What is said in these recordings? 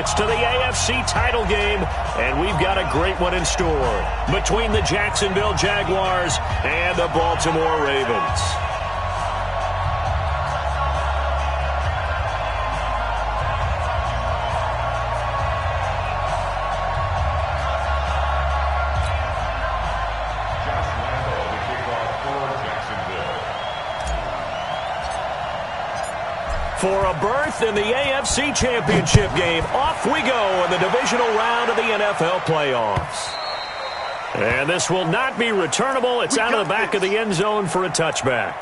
minutes to the AFC title game, and we've got a great one in store between the Jacksonville Jaguars and the Baltimore Ravens. For a berth in the AFC Championship game, off we go in the divisional round of the NFL playoffs. And this will not be returnable. It's out of the back of the end zone for a touchback.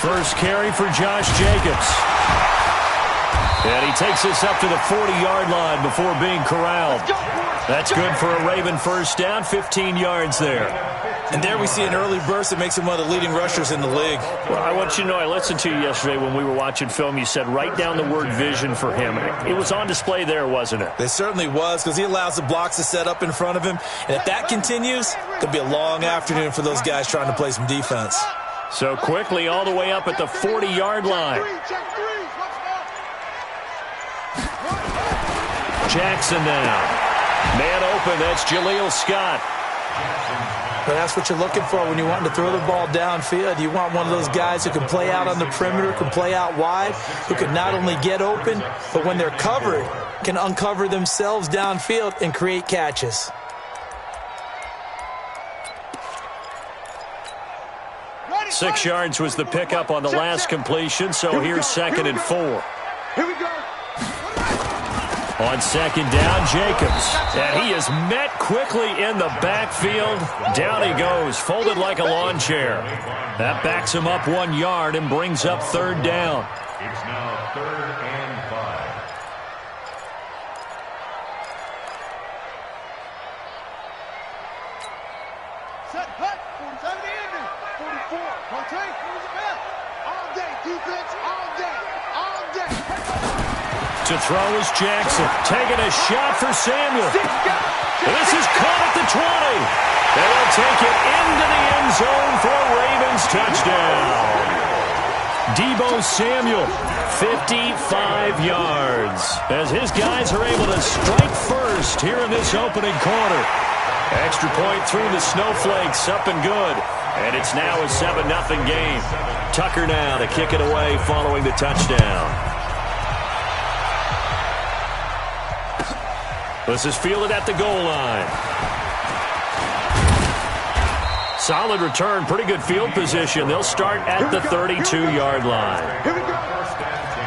First carry for Josh Jacobs. And he takes this up to the 40-yard line before being corralled. That's good for a Raven first down, 15 yards there. And there we see an early burst that makes him one of the leading rushers in the league. Well, I want you to know, I listened to you yesterday when we were watching film. You said write down the word vision for him. It was on display there, wasn't it? It certainly was, because he allows the blocks to set up in front of him. And if that continues, it could be a long afternoon for those guys trying to play some defense. So quickly all the way up at the 40-yard line. Jackson now. Man open, that's Jaleel Scott. But that's what you're looking for when you want to throw the ball downfield. You want one of those guys who can play out on the perimeter, can play out wide, who can not only get open, but when they're covered, can uncover themselves downfield and create catches. Six yards was the pickup on the last completion, so here's 2nd and 4. Here we go. On 2nd down, Jacobs. And he is met quickly in the backfield. Down he goes, folded like a lawn chair. That backs him up 1 yard and brings up 3rd down. It's now 3rd and 5. Set, hut, 47 ending. 44. Rotate, who's the best? All day, defense, all day, all day. To throw is Jackson. Taking a shot for Samuel. This is caught at the 20. And they'll take it into the end zone for a Ravens touchdown. Deebo Samuel, 55 yards. As his guys are able to strike first here in this opening quarter. Extra point through the snowflakes, up and good. And it's now a 7-0 game. Tucker now to kick it away following the touchdown. This is fielded at the goal line. Solid return, pretty good field position. They'll start at the 32-yard line. Here we go. First down 10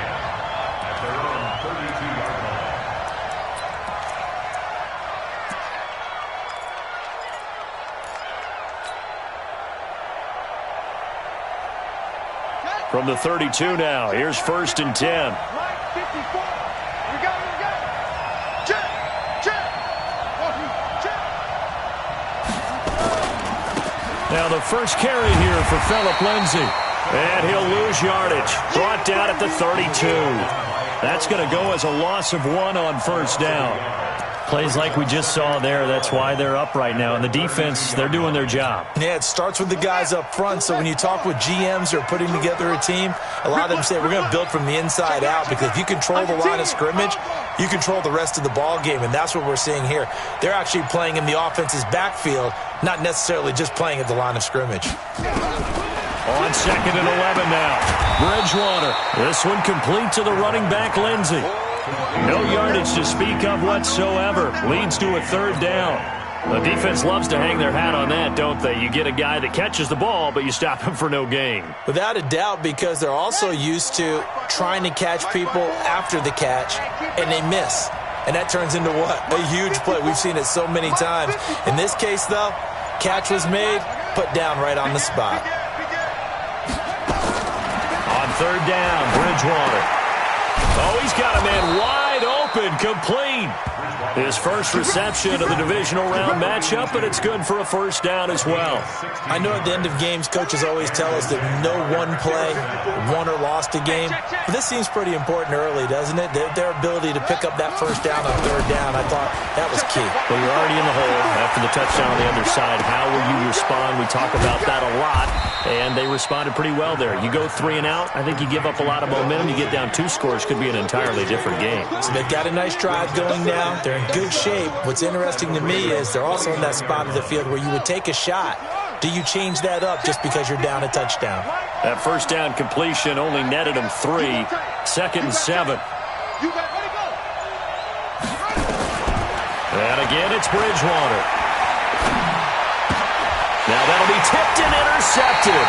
at their own 32-yard line. From the 32 now, here's 1st and 10. Right, 54. We got it, we got it. Check, check. Check. Now the first carry here for Phillip Lindsay. And he'll lose yardage. Brought down at the 32. That's going to go as a loss of 1 on 1st down. Plays like we just saw there. That's why they're up right now. And the defense, they're doing their job. Yeah, it starts with the guys up front. So when you talk with GMs who are putting together a team, a lot of them say we're going to build from the inside out, because if you control the line of scrimmage, you control the rest of the ball game, and that's what we're seeing here. They're actually playing in the offense's backfield, not necessarily just playing at the line of scrimmage. On 2nd and 11 now. Bridgewater. This one complete to the running back, Lindsay. No yardage to speak of whatsoever. Leads to a 3rd down. The defense loves to hang their hat on that, don't they? You get a guy that catches the ball, but you stop him for no gain. Without a doubt, because they're also used to trying to catch people after the catch, and they miss. And that turns into what? A huge play. We've seen it so many times. In this case, though, catch was made, put down right on the spot. On 3rd down, Bridgewater. Oh, he's got a man wide open, complete. His first reception of the divisional round matchup, and it's good for a first down as well. I know at the end of games, coaches always tell us that no one play won or lost a game. But this seems pretty important early, doesn't it? Their ability to pick up that first down on third down, I thought that was key. Well, you're already in the hole after the touchdown on the other side. How will you respond? We talk about that a lot, and they responded pretty well there. You go 3 and out, I think you give up a lot of momentum. You get down 2 scores, could be an entirely different game. So they've got a nice drive going now. They're in good shape. What's interesting to me is they're also in that spot of the field where you would take a shot. Do you change that up just because you're down a touchdown? That first down completion only netted him 3. 2nd and 7. And again, it's Bridgewater. Now that'll be tipped and intercepted.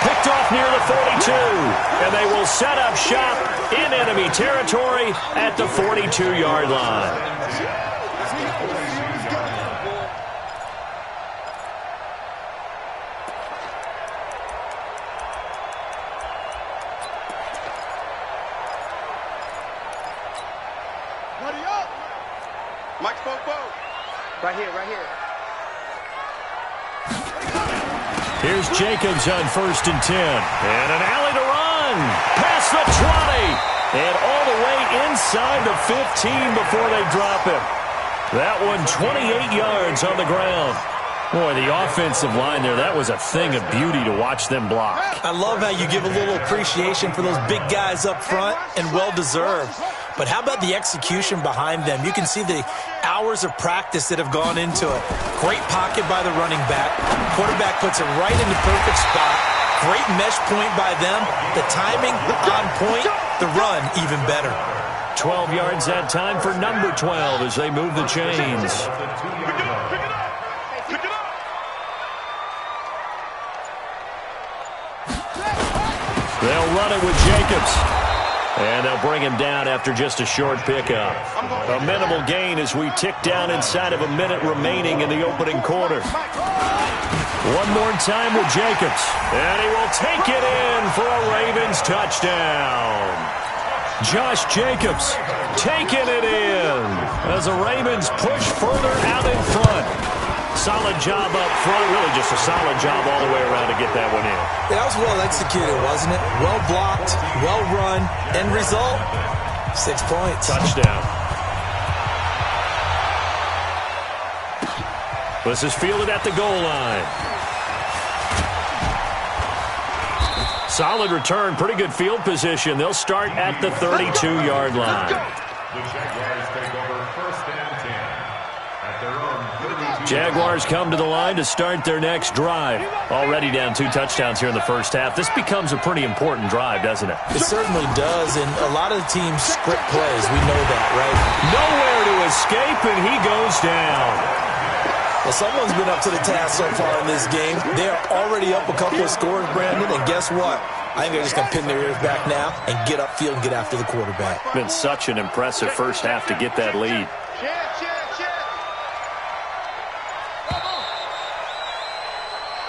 Picked off near the 42. And they will set up shop in enemy territory at the 42-yard line. Right here, right here. Here's Jacobs on 1st and 10. And an alley to run. Past the 20. And all the way inside the 15 before they drop him. That one 28 yards on the ground. Boy, the offensive line there, that was a thing of beauty to watch them block. I love how you give a little appreciation for those big guys up front, and well-deserved. But how about the execution behind them? You can see the hours of practice that have gone into it. Great pocket by the running back. Quarterback puts it right in the perfect spot. Great mesh point by them. The timing on point. The run even better. 12 yards that time for number 12 as they move the chains. They'll run it with Jacobs. And they'll bring him down after just a short pickup. A minimal gain as we tick down inside of a minute remaining in the opening quarter. One more time with Jacobs. And he will take it in for a Ravens touchdown. Josh Jacobs taking it in as the Ravens push further out in front. Solid job up front. Really just a solid job all the way around to get that one in. That was well executed, wasn't it? Well blocked, well run. End result, 6 points. Touchdown. This is fielded at the goal line. Solid return. Pretty good field position. They'll start at the 32-yard line. The Jaguars take over 1st and 10 at their own 32. Jaguars come to the line to start their next drive. Already down 2 touchdowns here in the first half. This becomes a pretty important drive, doesn't it? It certainly does, and a lot of the teams script plays. We know that, right? Nowhere to escape, and he goes down. Well, someone's been up to the task so far in this game. They are already up a couple of scores, Brandon, and guess what? I think they're just going to pin their ears back now and get upfield and get after the quarterback. Been such an impressive first half to get that lead.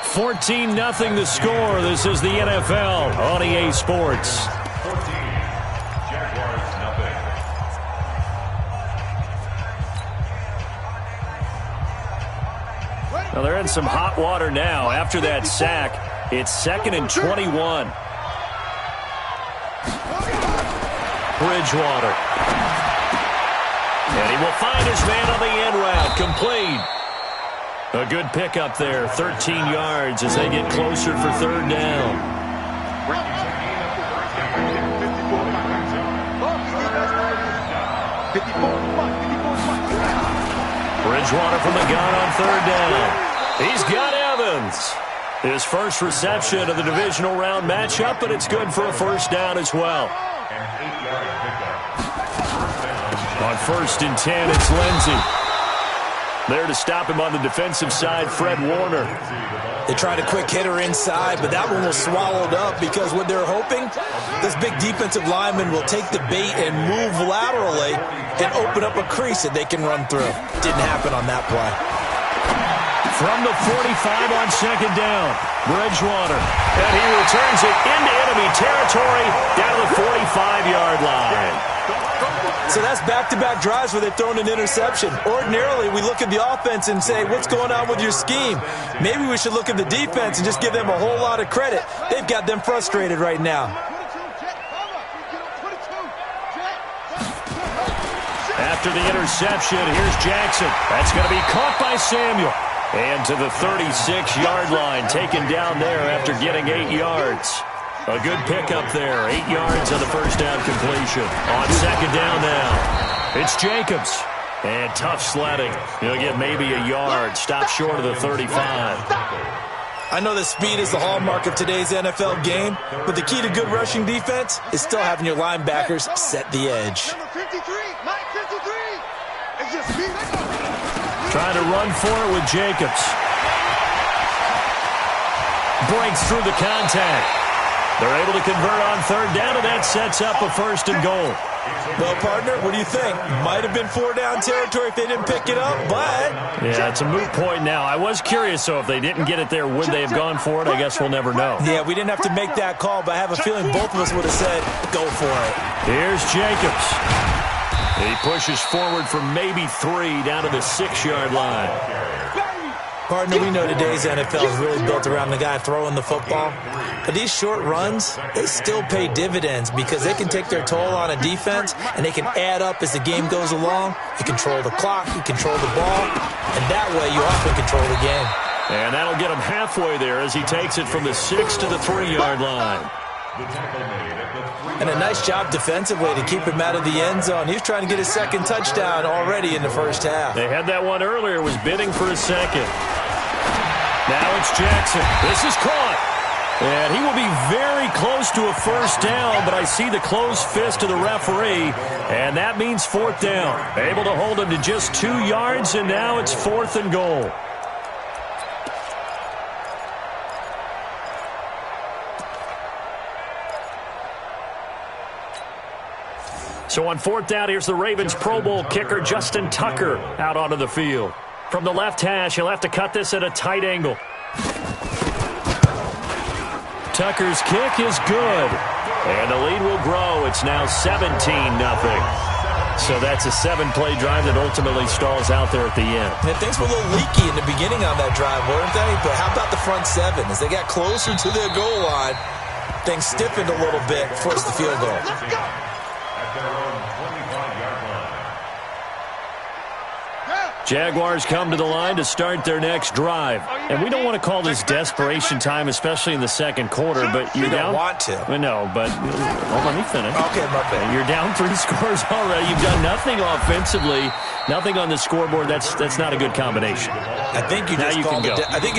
14-0 the score. This is the NFL on EA Sports. 14. Jaguars nothing. Well, they're in some hot water now. After that sack, it's 2nd and 21. Bridgewater. And he will find his man on the end route. Complete. A good pickup there. 13 yards as they get closer for 3rd down. Bridgewater from the gun on 3rd down. He's got Evans. His first reception of the divisional round matchup, but it's good for a first down as well. On 1st and 10, it's Lindsey. There to stop him on the defensive side, Fred Warner. They tried a quick hitter inside, but that one was swallowed up because what they're hoping, this big defensive lineman will take the bait and move laterally and open up a crease that they can run through. Didn't happen on that play. From the 45 on 2nd down, Bridgewater. And he returns it into enemy territory down to the 45-yard line. So that's back-to-back drives where they've thrown an interception. Ordinarily, we look at the offense and say, what's going on with your scheme? Maybe we should look at the defense and just give them a whole lot of credit. They've got them frustrated right now. After the interception, here's Jackson. That's going to be caught by Samuel. And to the 36-yard line, taken down there after getting 8 yards. A good pickup there. 8 yards on the first down completion. On second down now, it's Jacobs. And tough sledding. He'll get maybe a yard. Stop short of the 35. I know that speed is the hallmark of today's NFL game, but the key to good rushing defense is still having your linebackers set the edge. Number 53, Mike 53. It's just speed. Trying to run for it with Jacobs. Breaks through the contact. They're able to convert on third down, and that sets up a first and goal. Well, partner, what do you think? Might have been 4-down territory if they didn't pick it up, but... Yeah, it's a moot point now. I was curious, so if they didn't get it there, would they have gone for it? I guess we'll never know. Yeah, we didn't have to make that call, but I have a feeling both of us would have said, go for it. Here's Jacobs. He pushes forward for maybe 3 down to the 6-yard line. Partner, we know today's NFL is really built around the guy throwing the football. But these short runs, they still pay dividends because they can take their toll on a defense and they can add up as the game goes along. You control the clock, you control the ball, and that way you often control the game. And that'll get him halfway there as he takes it from the 6 to the 3-yard line. And a nice job defensively to keep him out of the end zone. He was trying to get his second touchdown already in the first half. They had that one earlier, was bidding for a second. Now it's Jackson. This is caught. And he will be very close to a first down, but I see the closed fist of the referee, and that means fourth down. Able to hold him to just 2 yards, and now it's 4th and goal. So on 4th down, here's the Ravens Pro Bowl kicker Justin Tucker out onto the field. From the left hash, he'll have to cut this at a tight angle. Tucker's kick is good. And the lead will grow. It's now 17-0. So that's a 7-play drive that ultimately stalls out there at the end. And things were a little leaky in the beginning on that drive, weren't they? But how about the front 7? As they got closer to their goal line, things stiffened a little bit, forced the field goal. Jaguars come to the line to start their next drive. And we don't want to call this desperation time, especially in the second quarter, but you're down. You don't want to. No, but let me finish. Okay, my bad. You're down 3 scores already. You've done nothing offensively, nothing on the scoreboard. That's not a good combination. I think you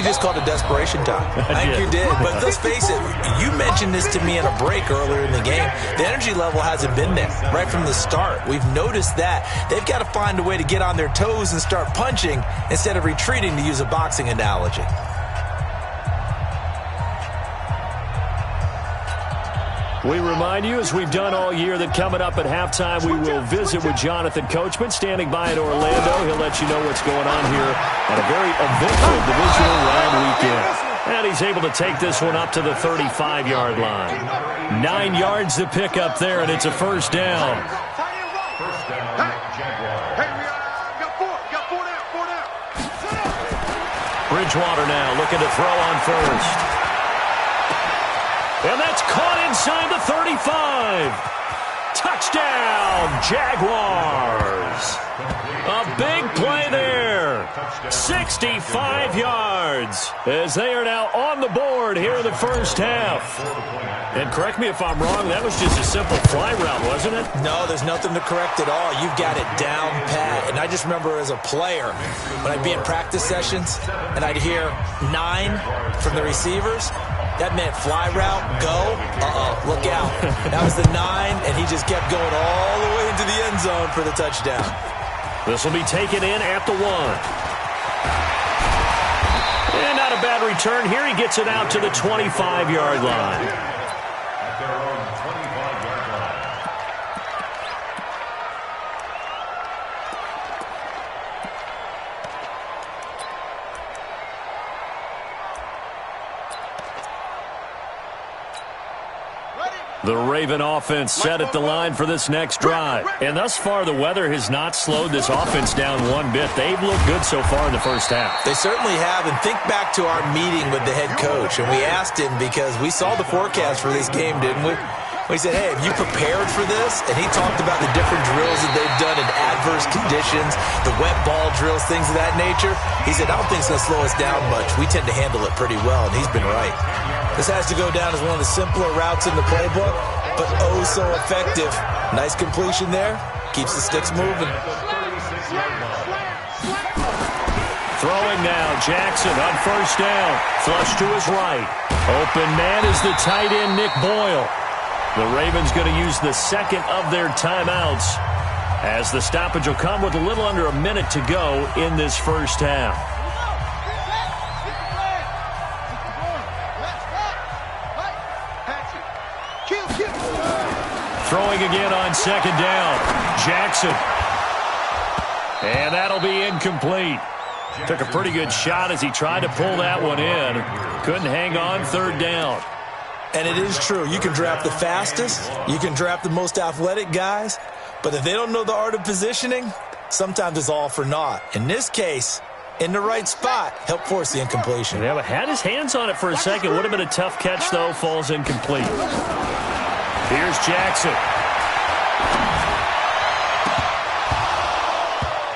just called it desperation time. I think you did. But let's face it, you mentioned this to me in a break earlier in the game. The energy level hasn't been there right from the start. We've noticed that. They've got to find a way to get on their toes and start punching instead of retreating, to use a boxing analogy. We remind you, as we've done all year, that coming up at halftime, we will visit with Jonathan Coachman, standing by in Orlando. He'll let you know what's going on here on a very eventful divisional round weekend. And he's able to take this one up to the 35-yard line. 9 yards to pick up there, and it's a first down. First down, Jaguars. Hey, we got four down. Bridgewater now looking to throw on first. And that's caught inside the 35. Touchdown, Jaguars. A big play there. 65 yards as they are now on the board here in the first half. And correct me if I'm wrong, that was just a simple fly route, wasn't it? No, there's nothing to correct at all. You've got it down pat. And I just remember as a player, when I'd be in practice sessions and I'd hear 9 from the receivers, that meant fly route, go, look out. That was the 9, and he just kept going all the way into the end zone for the touchdown. This will be taken in at the 1. And not a bad return here. He gets it out to the 25-yard line. At their own 25-yard line. The Raven offense set at the line for this next drive. And thus far, the weather has not slowed this offense down one bit. They've looked good so far in the first half. They certainly have. And think back to our meeting with the head coach. And we asked him because we saw the forecast for this game, didn't we? We said, hey, have you prepared for this? And he talked about the different drills that they've done in adverse conditions, the wet ball drills, things of that nature. He said, I don't think it's going to slow us down much. We tend to handle it pretty well, and he's been right. This has to go down as one of the simpler routes in the playbook, but oh so effective. Nice completion there. Keeps the sticks moving. Throwing now, Jackson on first down. Flush to his right. Open man is the tight end, Nick Boyle. The Ravens going to use the second of their timeouts as the stoppage will come with a little under a minute to go in this first half. Throwing again on second down. Jackson. And that'll be incomplete. Took a pretty good shot as he tried to pull that one in. Couldn't hang on third down. And it is true. You can draft the fastest. You can draft the most athletic guys. But if they don't know the art of positioning, sometimes it's all for naught. In this case, in the right spot, helped force the incompletion. Yeah, but had his hands on it for a second. Would have been a tough catch, though. Falls incomplete. Here's Jackson.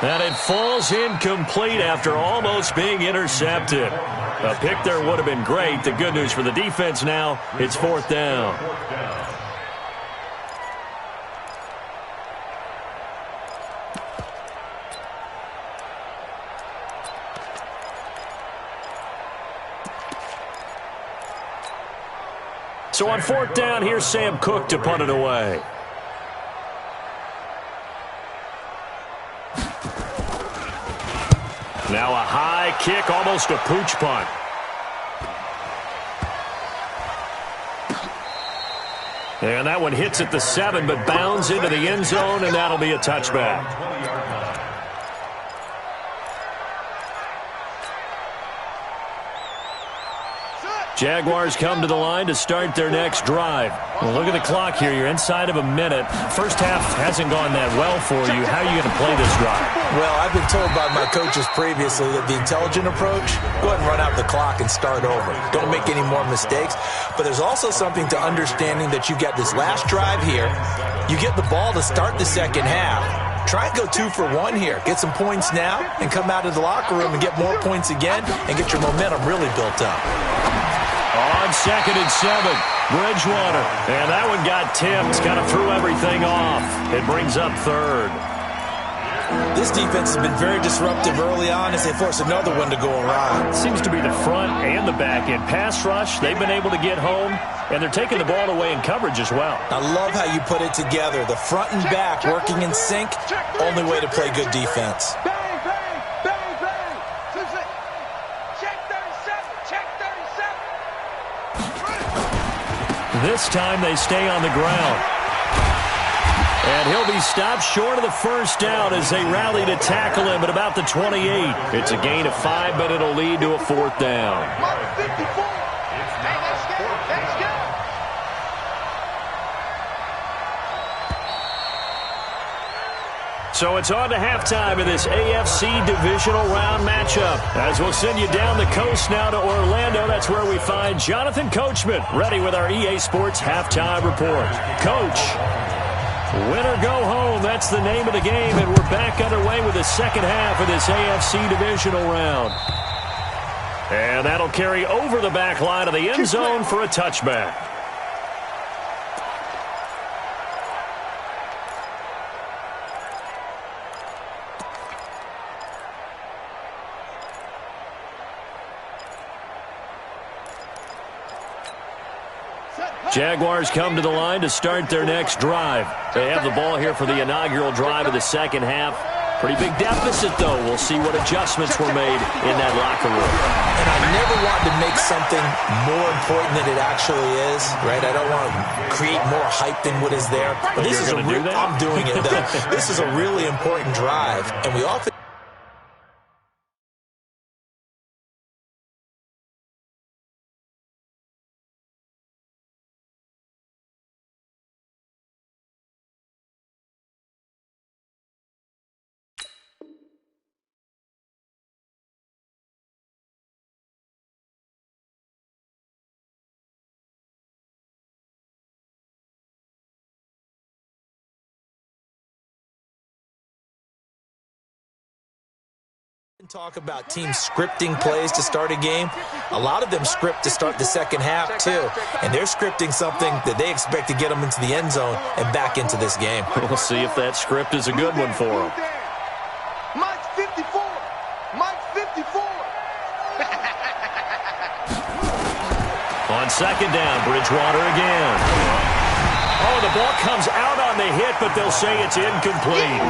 And it falls incomplete after almost being intercepted. A pick there would have been great. The good news for the defense now, it's fourth down. So on fourth down, here's Sam Cook to punt it away. Now a high kick, almost a pooch punt. And that one hits at the 7, but bounds into the end zone, and that'll be a touchback. Jaguars come to the line to start their next drive. Well, look at the clock here. You're inside of a minute. First half hasn't gone that well for you. How are you going to play this drive? Well, I've been told by my coaches previously that the intelligent approach, go ahead and run out the clock and start over. Don't make any more mistakes. But there's also something to understanding that you got this last drive here. You get the ball to start the second half. Try and go 2 for 1 here. Get some points now and come out of the locker room and get more points again and get your momentum really built up. On second and 7, Bridgewater. And that one got tipped. Kind of threw everything off. It brings up third. This defense has been very disruptive early on as they force another one to go around. Seems to be the front and the back end. Pass rush, they've been able to get home, and they're taking the ball away in coverage as well. I love how you put it together. The front and back working in sync, only way to play good defense. Bang, bang, bang, bang. Check 37, check 37. This time they stay on the ground. And he'll be stopped short of the first down as they rally to tackle him at about the 28. It's a gain of 5, but it'll lead to a fourth down. 54. Hey, let's go. Let's go. So it's on to halftime in this AFC divisional round matchup. As we'll send you down the coast now to Orlando, that's where we find Jonathan Coachman ready with our EA Sports halftime report. Coach, win or go home, that's the name of the game, and we're back underway with the second half of this AFC divisional round. And that'll carry over the back line of the end zone for a touchback. Jaguars come to the line to start their next drive. They have the ball here for the inaugural drive of the second half. Pretty big deficit, though. We'll see what adjustments were made in that locker room. And I never want to make something more important than it actually is, right? I don't want to create more hype than what is there. But this is I'm doing it, though. This is a really important drive, and we often talk about teams scripting plays to start a game, a lot of them script to start the second half too. And they're scripting something that they expect to get them into the end zone and back into this game. We'll see if that script is a good one for them. Mike's 54. Mike's 54. On second down, Bridgewater again. Oh, the ball comes out on the hit, but they'll say it's incomplete.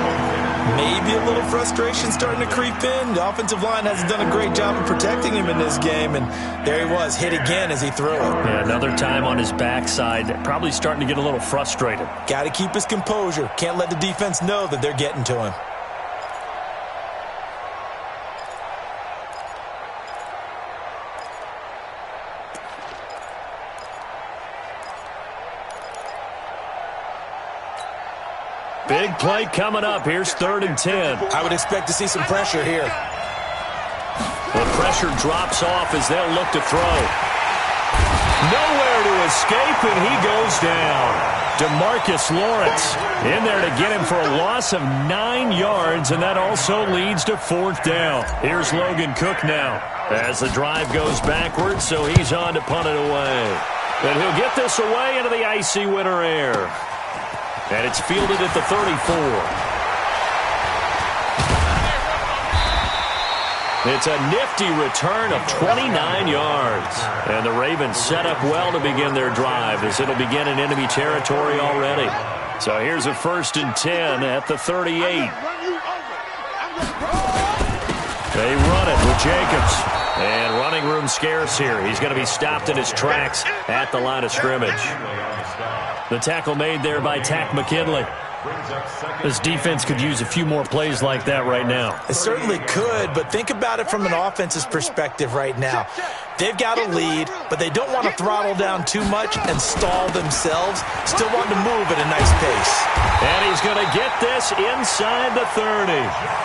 Maybe a little frustration starting to creep in. The offensive line hasn't done a great job of protecting him in this game, and there he was, hit again as he threw it. Yeah, another time on his backside, probably starting to get a little frustrated. Got to keep his composure. Can't let the defense know that they're getting to him. Big play coming up. Here's 3rd and 10. I would expect to see some pressure here. The pressure drops off as they'll look to throw. Nowhere to escape, and he goes down. DeMarcus Lawrence in there to get him for a loss of 9 yards, and that also leads to 4th down. Here's Logan Cook now as the drive goes backwards, so he's on to punt it away. And he'll get this away into the icy winter air. And it's fielded at the 34. It's a nifty return of 29 yards. And the Ravens set up well to begin their drive as it'll begin in enemy territory already. So here's a 1st and 10 at the 38. They run it with Jacobs. And running room scarce here. He's going to be stopped in his tracks at the line of scrimmage. The tackle made there by Tack McKinley. This defense could use a few more plays like that right now. It certainly could, but think about it from an offense's perspective right now. They've got a lead, but they don't want to throttle down too much and stall themselves. Still want to move at a nice pace. And he's going to get this inside the 30.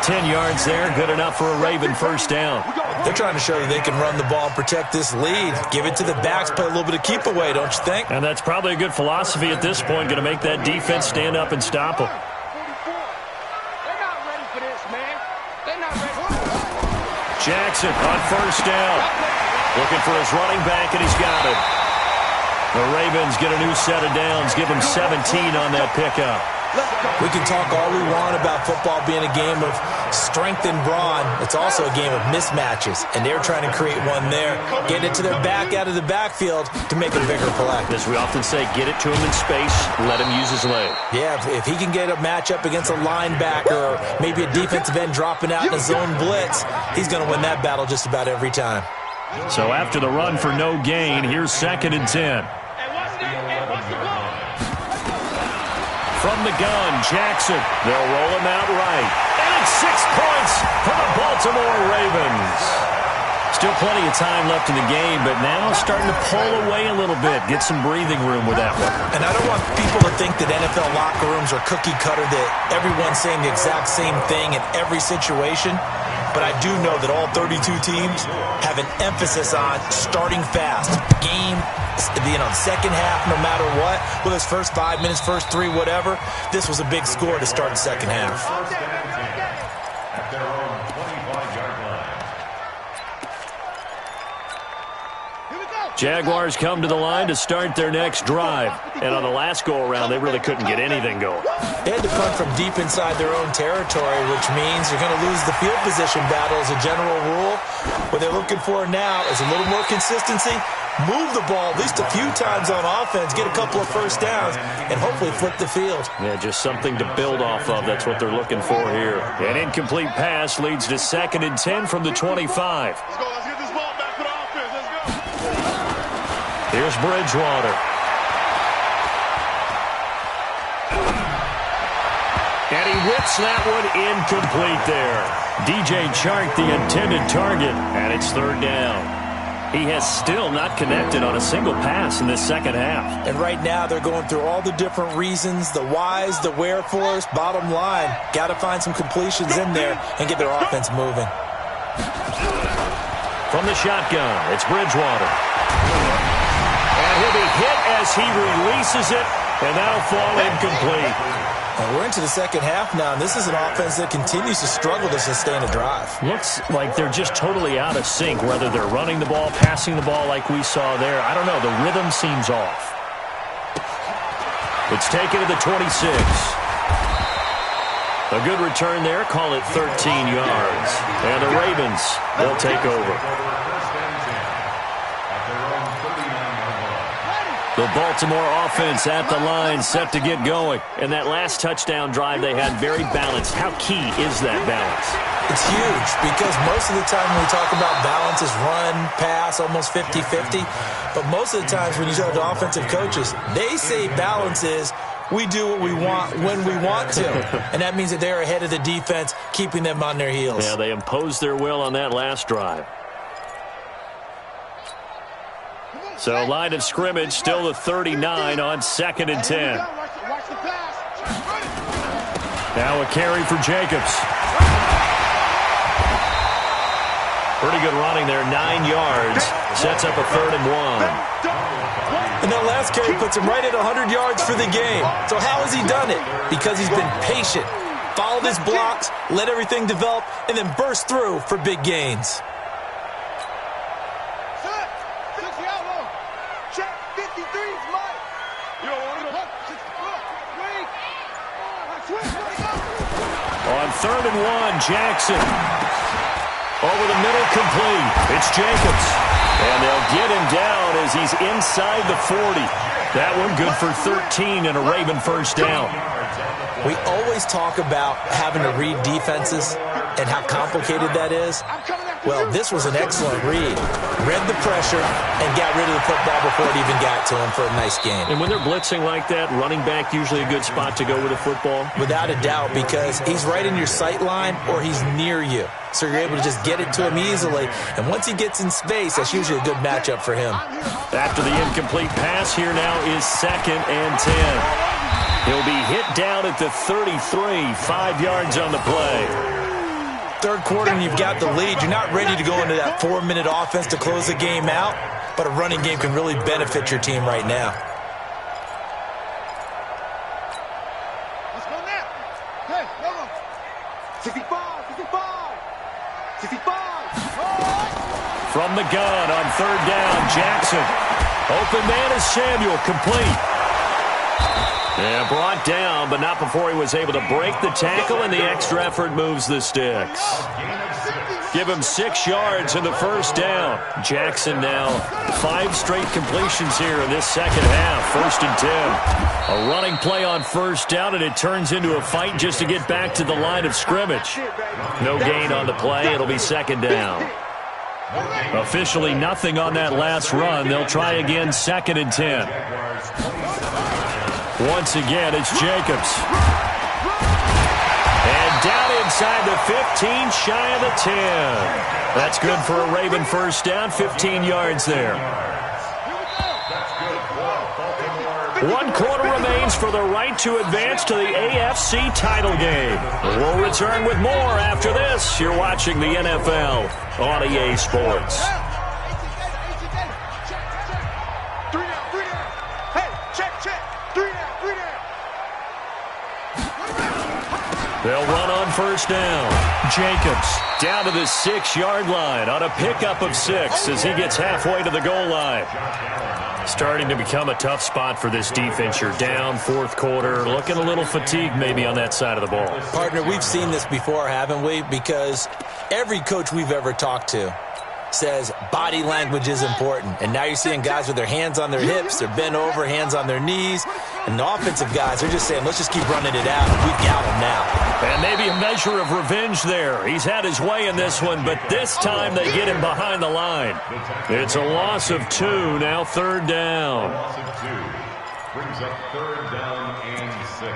10 yards there, good enough for a Raven 1st down. They're trying to show that they can run the ball and protect this lead. Give it to the backs, play a little bit of keep away, don't you think? And that's probably a good philosophy at this point, going to make that defense stand up and stop them. They're not ready for this, man. They're not ready. Jackson on 1st down. Looking for his running back, and he's got it. The Ravens get a new set of downs, give him 17 on that pickup. We can talk all we want about football being a game of strength and brawn. It's also a game of mismatches, and they're trying to create one there, get it to their back out of the backfield to make a bigger play. As we often say, get it to him in space, let him use his leg. Yeah, if he can get a matchup against a linebacker or maybe a defensive end dropping out in a zone blitz, he's going to win that battle just about every time. So after the run for no gain, here's 2nd and 10. From the gun, Jackson. They'll roll him out right. And it's 6 points for the Baltimore Ravens. Still plenty of time left in the game, but now starting to pull away a little bit. Get some breathing room with that one. And I don't want people to think that NFL locker rooms are cookie cutter, that everyone's saying the exact same thing in every situation. But I do know that all 32 teams have an emphasis on starting fast. Game, second half, no matter what. Whether it's first 5 minutes, first 3, whatever. This was a big score to start the second half. At their own 25-yard line. Jaguars come to the line to start their next drive. And on the last go-around, they really couldn't get anything going. They had to punt from deep inside their own territory, which means you're going to lose the field position battle as a general rule. What they're looking for now is a little more consistency. Move the ball at least a few times on offense, get a couple of first downs, and hopefully flip the field. Yeah, just something to build off of. That's what they're looking for here. An incomplete pass leads to 2nd and 10 from the 25. Let's go. Let's get this ball back for the offense. Let's go. Here's Bridgewater. And he whips that one incomplete there. DJ Chark, the intended target, and it's 3rd down. He has still not connected on a single pass in this second half. And right now they're going through all the different reasons, the whys, the wherefores. Bottom line, got to find some completions in there and get their offense moving. From the shotgun, it's Bridgewater. And he'll be hit as he releases it, and that'll fall incomplete. And we're into the second half now, and this is an offense that continues to struggle to sustain a drive. Looks like they're just totally out of sync, whether they're running the ball, passing the ball like we saw there. I don't know. The rhythm seems off. It's taken to the 26. A good return there. Call it 13 yards. And the Ravens will take over. The Baltimore offense at the line, set to get going. And that last touchdown drive they had, very balanced. How key is that balance? It's huge because most of the time when we talk about balance is run, pass, almost 50-50. But most of the times when you talk to offensive coaches, they say balance is we do what we want when we want to. And that means that they're ahead of the defense, keeping them on their heels. Yeah, they imposed their will on that last drive. So line of scrimmage still the 39 on 2nd and 10. Now a carry for Jacobs. Pretty good running there, 9 yards. Sets up a 3rd and 1. And that last carry puts him right at 100 yards for the game. So how has he done it? Because he's been patient, followed his blocks, let everything develop, and then burst through for big gains. On 3rd and 1, Jackson. Over the middle, complete. It's Jacobs. And they'll get him down as he's inside the 40. That one good for 13 and a Raven first down. We always talk about having to read defenses and how complicated that is. Well, this was an excellent read. Read the pressure and got rid of the football before it even got to him for a nice game. And when they're blitzing like that, running back usually a good spot to go with the football? Without a doubt, because he's right in your sight line or he's near you. So you're able to just get it to him easily. And once he gets in space, that's usually a good matchup for him. After the incomplete pass, here now is 2nd and 10. He'll be hit down at the 33, 5 yards on the play. Third quarter and you've got the lead. You're not ready to go into that 4-minute offense to close the game out, but a running game can really benefit your team right now. Let's go now. Hey, no. 65, 65, 65. From the gun on 3rd down, Jackson. Open man is Samuel, complete. Yeah, brought down, but not before he was able to break the tackle, and the extra effort moves the sticks. Give him 6 yards in the first down. Jackson now 5 straight completions here in this second half. 1st and 10. A running play on 1st down, and it turns into a fight just to get back to the line of scrimmage. No gain on the play. It'll be 2nd down. Officially nothing on that last run. They'll try again 2nd and 10. Once again, it's Jacobs. And down inside the 15, shy of the 10. That's good for a Raven first down, 15 yards there. 1 quarter remains for the right to advance to the AFC title game. We'll return with more after this. You're watching the NFL on EA Sports. They'll run on 1st down. Jacobs down to the 6-yard line on a pickup of 6 as he gets halfway to the goal line. Starting to become a tough spot for this defense. You're down 4th quarter, looking a little fatigued maybe on that side of the ball. Partner, we've seen this before, haven't we? Because every coach we've ever talked to says body language is important. And now you're seeing guys with their hands on their hips, they're bent over, hands on their knees. And the offensive guys, they're just saying, let's just keep running it out. We've got them now. And maybe a measure of revenge there. He's had his way in this one, but this time they get him behind the line. It's a loss of 2, now 3rd down. Loss of 2 brings up 3rd down and 6.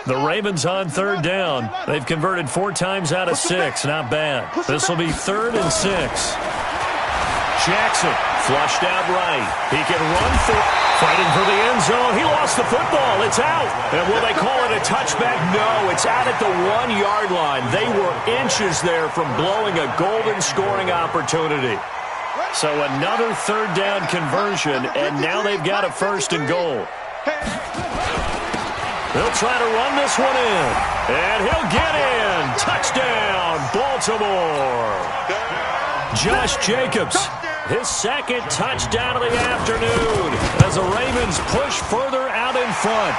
The Ravens on 3rd down. They've converted 4 times out of 6. Not bad. This will be 3rd and 6. Jackson flushed out right. He can run for fighting for the end zone. He lost the football. It's out. And will they call it a touchback? No, it's out at the 1-yard line. They were inches there from blowing a golden scoring opportunity. So another 3rd down conversion, and now they've got a 1st and goal. They'll try to run this one in. And he'll get in. Touchdown, Baltimore. Josh Jacobs, his second touchdown of the afternoon as the Ravens push further out in front.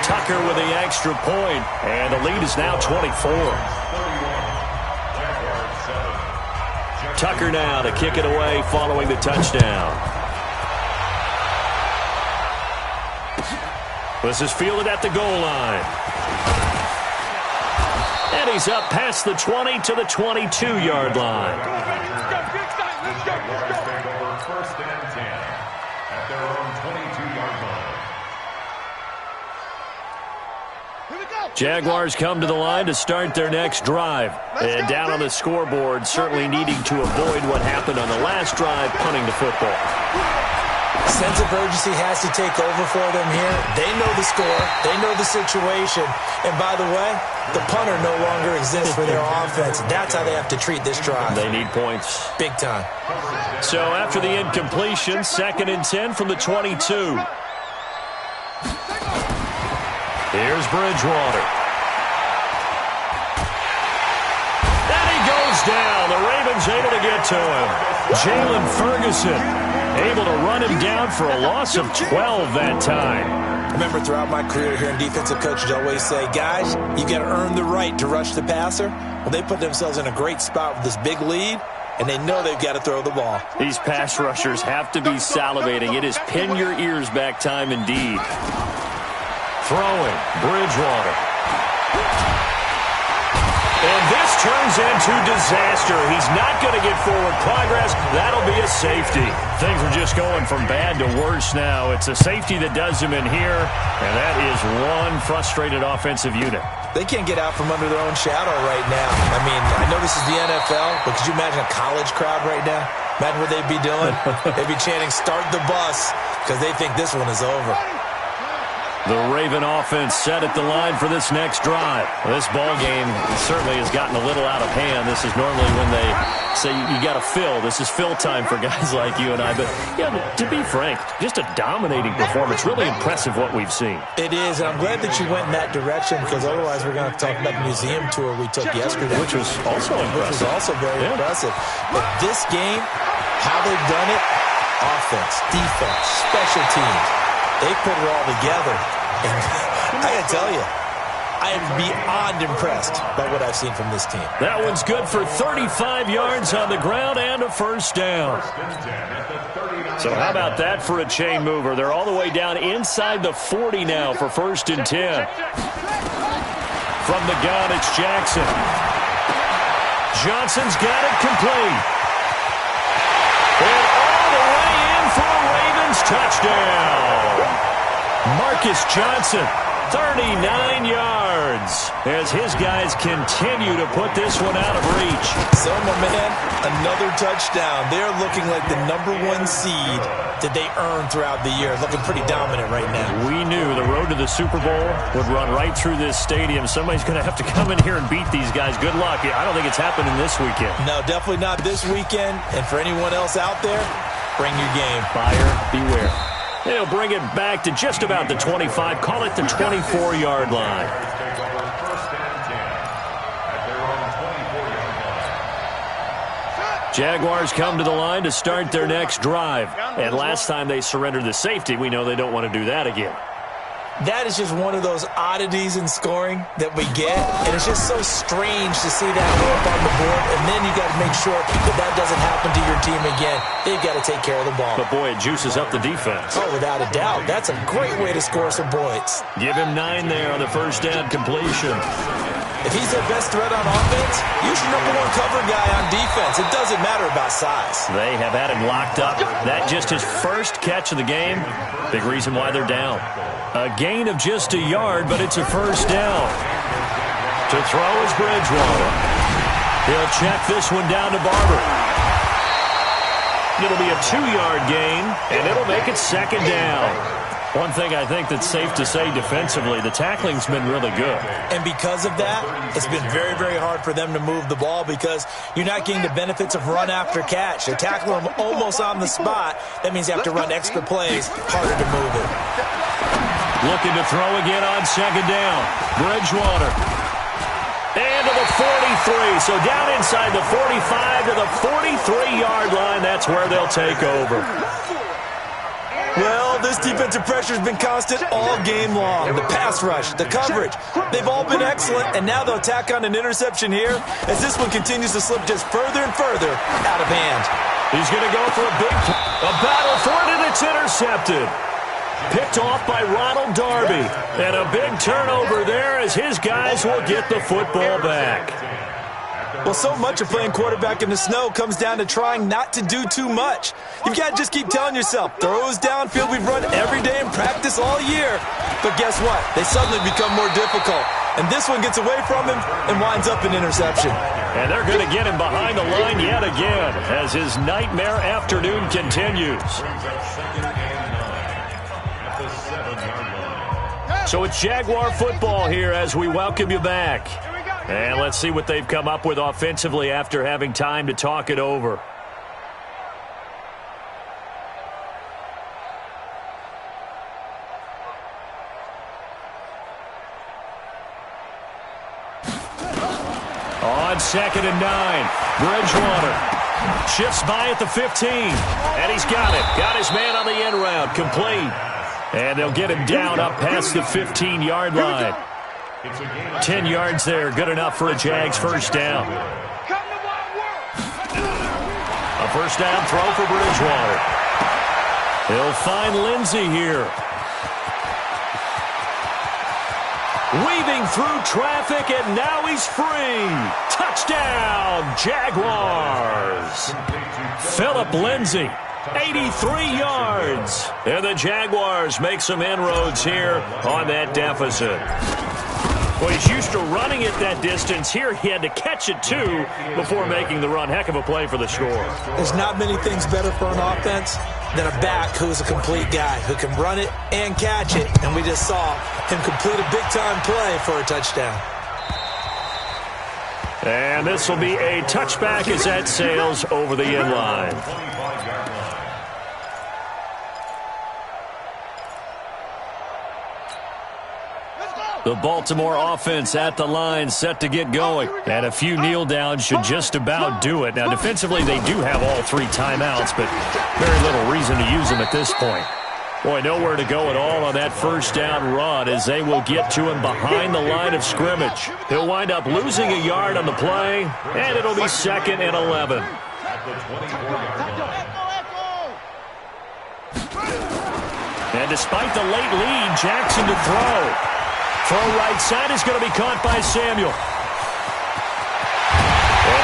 Tucker with the extra point, and the lead is now 24. Tucker now to kick it away following the touchdown. This is fielded at the goal line. And he's up past the 20 to the 22-yard line. First and 10 at their own 22-yard line. Jaguars come to the line to start their next drive. And down on the scoreboard, certainly needing to avoid what happened on the last drive, punting the football. Sense of urgency has to take over for them here. They know the score. They know the situation. And by the way, the punter no longer exists for their offense. That's how they have to treat this drive. They need points. Big time. So after the incompletion, 2nd and 10 from the 22. Here's Bridgewater. And he goes down. The Ravens able to get to him. Jalen Ferguson able to run him down for a loss of 12 that time. I remember throughout my career here in defensive coaches always say, guys, you got to earn the right to rush the passer. Well, they put themselves in a great spot with this big lead, and they know they've got to throw the ball. These pass rushers have to be salivating. It is pin your ears back time indeed. Throwing, Bridgewater. And this turns into disaster. He's not going to get forward progress. That'll be a safety. Things are just going from bad to worse now. It's a safety that does him in here, and that is one frustrated offensive unit. They can't get out from under their own shadow right now. I mean, I know this is the NFL, but could you imagine a college crowd right now? Imagine what they'd be doing. They'd be chanting, "Start the bus," because they think this one is over. The Raven offense set at the line for this next drive. This ball game certainly has gotten a little out of hand. This is normally when they say you got to fill. This is fill time for guys like you and I. But, yeah, to be frank, just a dominating performance. Really impressive what we've seen. It is, and I'm glad that you went in that direction because otherwise we're going to talk about the museum tour we took yesterday. Which was also impressive. Which was also very impressive. But this game, how they've done it, offense, defense, special teams, they put it all together. And I got to tell you, I am beyond impressed by what I've seen from this team. That one's good for 35 yards on the ground and a first down. So how about that for a chain mover? They're all the way down inside the 40 now for 1st and 10. From the gun, it's Jackson. Johnson's got it complete. And all the way in for a Ravens touchdown. Marcus Johnson, 39 yards, as his guys continue to put this one out of reach. So, my man, another touchdown. They're looking like the #1 seed that they earned throughout the year. Looking pretty dominant right now. We knew the road to the Super Bowl would run right through this stadium. Somebody's going to have to come in here and beat these guys. Good luck. I don't think it's happening this weekend. No, definitely not this weekend. And for anyone else out there, bring your game. Buyer beware. They'll bring it back to just about the 25. Call it the 24-yard line. Jaguars come to the line to start their next drive. And last time they surrendered the safety, we know they don't want to do that again. That is just one of those oddities in scoring that we get, and it's just so strange to see that go up on the board, and then you got to make sure that that doesn't happen to your team again. They've got to take care of the ball. But, boy, it juices up the defense. Oh, without a doubt. That's a great way to score some points. Give him 9 there on the first down completion. If he's their best threat on offense, use your #1 cover guy on defense. It doesn't matter about size. They have had him locked up. That just his first catch of the game. Big reason why they're down. A gain of just a yard, but it's a first down. To throw is Bridgewater. He'll check this one down to Barber. It'll be a 2-yard gain, and it'll make it 2nd down. One thing I think that's safe to say defensively, the tackling's been really good. And because of that, it's been very, very hard for them to move the ball because you're not getting the benefits of run after catch. They're tackling them almost on the spot. That means you have to run extra plays, harder to move it. Looking to throw again on second down. Bridgewater. And to the 43. So down inside the 45 to the 43-yard line. That's where they'll take over. Well, this defensive pressure has been constant all game long. The pass rush, the coverage, they've all been excellent, and now they'll tack on an interception here as this one continues to slip just further and further out of hand. He's going to go for a battle for it, and it's intercepted. Picked off by Ronald Darby. And a big turnover there as his guys will get the football back. Well, so much of playing quarterback in the snow comes down to trying not to do too much. You've got to just keep telling yourself, throws downfield we've run every day in practice all year. But guess what? They suddenly become more difficult. And this one gets away from him and winds up an interception. And they're going to get him behind the line yet again as his nightmare afternoon continues. So it's Jaguar football here as we welcome you back. And let's see what they've come up with offensively after having time to talk it over. On 2nd and 9, Bridgewater shifts by at the 15, and he's got it. Got his man on the end route, complete. And they'll get him down up past the 15-yard line. 10 yards there, good enough for a Jags first down. A first down throw for Bridgewater. He'll find Lindsey here. Weaving through traffic, and now he's free. Touchdown, Jaguars. Philip Lindsey, 83 yards. And the Jaguars make some inroads here on that deficit. Well, he's used to running it that distance. Here he had to catch it, too, before making the run. Heck of a play for the score. There's not many things better for an offense than a back who's a complete guy, who can run it and catch it. And we just saw him complete a big-time play for a touchdown. And this will be a touchback as that sails over the end line. The Baltimore offense at the line, set to get going. And a few kneel downs should just about do it. Now, defensively, they do have all 3 timeouts, but very little reason to use them at this point. Boy, nowhere to go at all on that first down run as they will get to him behind the line of scrimmage. He'll wind up losing a yard on the play, and it'll be 2nd and 11. And despite the late lead, Jackson to throw. Throw right side is going to be caught by Samuel. And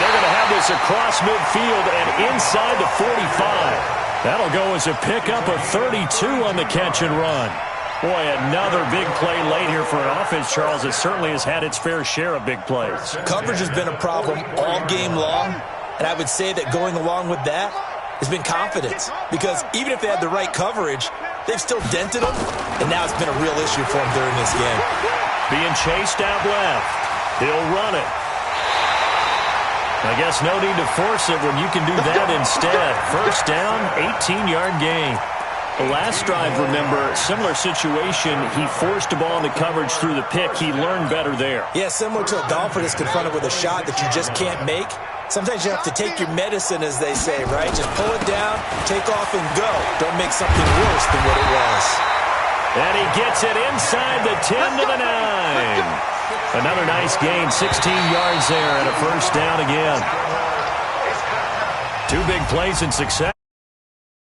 they're going to have this across midfield and inside the 45. That'll go as a pickup of 32 on the catch and run. Boy, another big play late here for an offense, Charles. It certainly has had its fair share of big plays. Coverage has been a problem all game long, and I would say that going along with that has been confidence. Because even if they had the right coverage, they've still dented them, and now it's been a real issue for them during this game. Being chased out left. He'll run it. I guess no need to force it when you can do that instead. First down, 18-yard gain. The last drive, remember, similar situation. He forced a ball in the coverage through the pick. He learned better there. Yeah, similar to a golfer that's confronted with a shot that you just can't make. Sometimes you have to take your medicine, as they say, right? Just pull it down, take off, and go. Don't make something worse than what it was. And he gets it inside the 10 to the 9. Another nice gain, 16 yards there, and a first down again. 2 big plays in success.